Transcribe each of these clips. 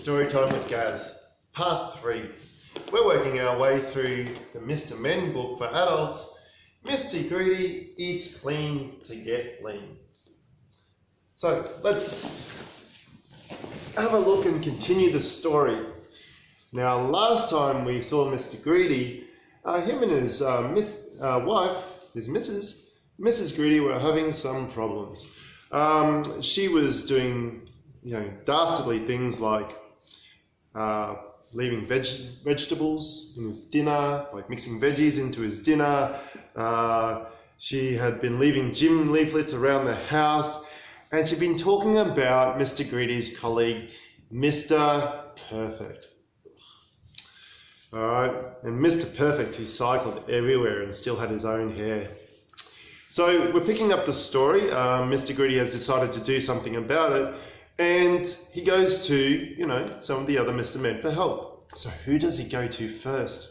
Storytime with Gaz, Part 3. We're working our way through the Mr. Men book for adults. Mr. Greedy eats clean to get lean. So let's have a look and continue the story. Now, last time we saw Mr. Greedy, him and his wife, his Mrs. Greedy, were having some problems. She was doing dastardly things like leaving vegetables in his dinner, like mixing veggies into his dinner. She had been leaving gym leaflets around the house, and she'd been talking about Mr. Greedy's colleague, Mr. Perfect. Alright, and Mr. Perfect, who cycled everywhere and still had his own hair. So we're picking up the story. Mr. Greedy has decided to do something about it, and he goes to, some of the other Mr. Men for help. So who does he go to first?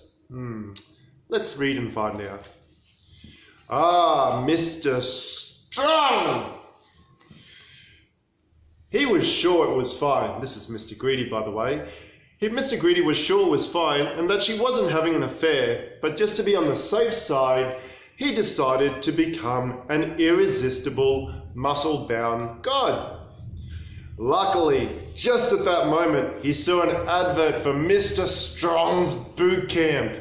Let's read and find out. Mr. Strong! He was sure it was fine. This is Mr. Greedy, by the way. Mr. Greedy was sure it was fine and that she wasn't having an affair, but just to be on the safe side, he decided to become an irresistible, muscle-bound god. Luckily, just at that moment, he saw an advert for Mr. Strong's boot camp.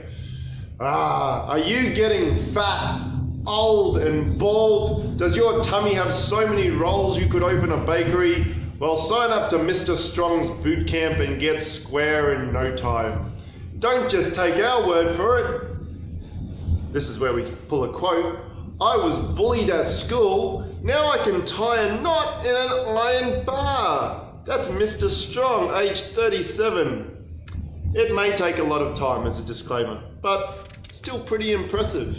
Are you getting fat, old and bald? Does your tummy have so many rolls you could open a bakery? Well, sign up to Mr. Strong's boot camp and get square in no time. Don't just take our word for it. This is where we pull a quote. I was bullied at school. Now I can tie a knot in an iron bar. That's Mr. Strong, age 37. It may take a lot of time as a disclaimer, but still pretty impressive.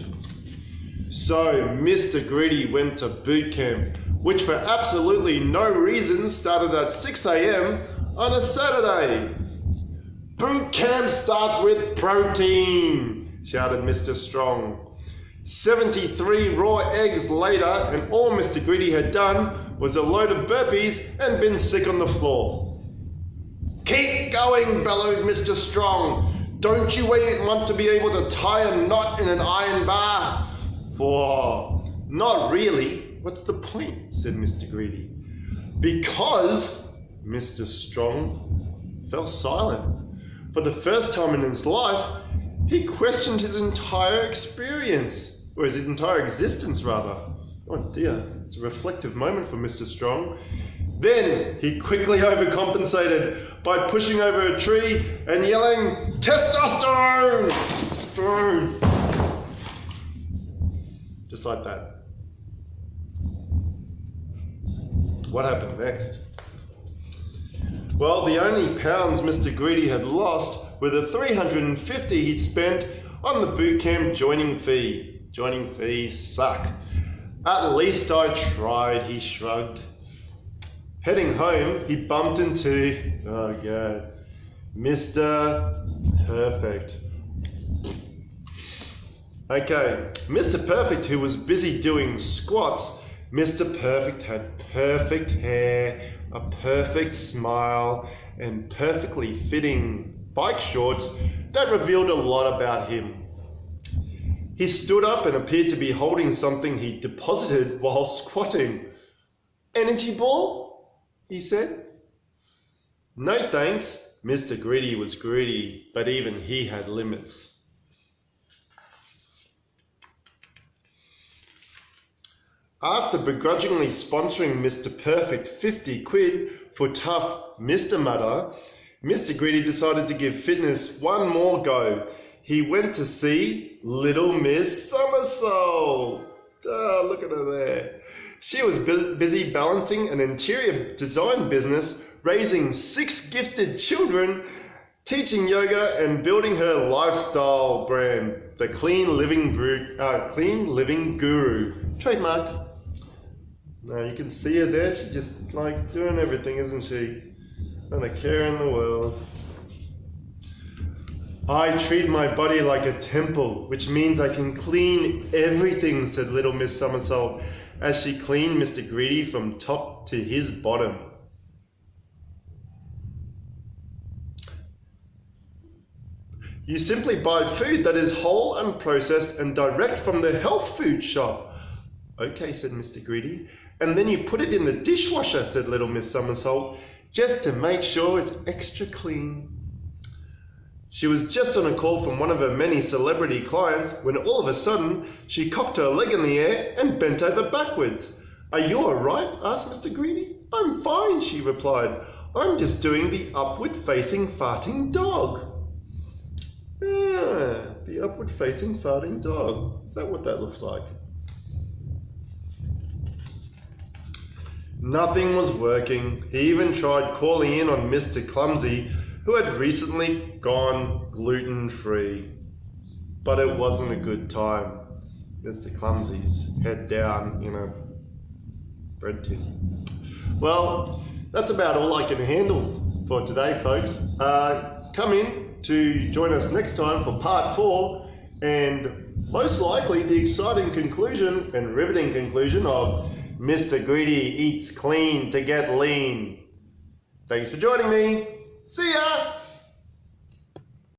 So Mr. Greedy went to boot camp, which for absolutely no reason started at 6 a.m. on a Saturday. Boot camp starts with protein, shouted Mr. Strong. 73 raw eggs later, and all Mr. Greedy had done was a load of burpees and been sick on the floor. Keep going, bellowed Mr. Strong. Don't you want to be able to tie a knot in an iron bar? Whoa, not really. What's the point? Said Mr. Greedy. Because Mr. Strong fell silent. For the first time in his life, he questioned his entire experience, or his entire existence rather. Oh dear, it's a reflective moment for Mr. Strong. Then he quickly overcompensated by pushing over a tree and yelling, "Testosterone! Testosterone!" Just like that. What happened next? Well, the only pounds Mr. Greedy had lost were the $350 he'd spent on the boot camp joining fee. Joining fees suck. At least I tried, he shrugged. Heading home, he bumped into, Mr. Perfect. Okay, Mr. Perfect, who was busy doing squats. Mr. Perfect had perfect hair, a perfect smile, and perfectly fitting bike shorts that revealed a lot about him. He stood up and appeared to be holding something he deposited while squatting. "Energy ball?" he said. No thanks. Mr. Greedy was greedy, but even he had limits. After begrudgingly sponsoring Mr. Perfect 50 quid for tough Mr. Mutter, Mr. Greedy decided to give fitness one more go. He went to see Little Miss Somersault. Look at her there. She was busy balancing an interior design business, raising 6 gifted children, teaching yoga, and building her lifestyle brand, the Clean Living Guru. Trademarked. Now you can see her there. She's just like doing everything, isn't she? Not a care in the world. I treat my body like a temple, which means I can clean everything, said Little Miss Somersault, as she cleaned Mr. Greedy from top to his bottom. You simply buy food that is whole, unprocessed, and direct from the health food shop. Okay, said Mr. Greedy. And then you put it in the dishwasher, said little Miss Somersault, just to make sure it's extra clean. She was just on a call from one of her many celebrity clients when all of a sudden she cocked her leg in the air and bent over backwards. Are you all right? Asked Mr. Greedy. I'm fine, she replied. I'm just doing the upward-facing farting dog. Ah, the upward-facing farting dog. Is that what that looks like? Nothing was working. He even tried calling in on Mr. Clumsy, who had recently gone gluten-free. But it wasn't a good time. Mr. Clumsy's head down in a bread tin. Well, that's about all I can handle for today, folks. Come in to join us next time for part 4 and most likely the exciting conclusion and riveting conclusion of Mr. Greedy eats clean to get lean. Thanks for joining me. See ya!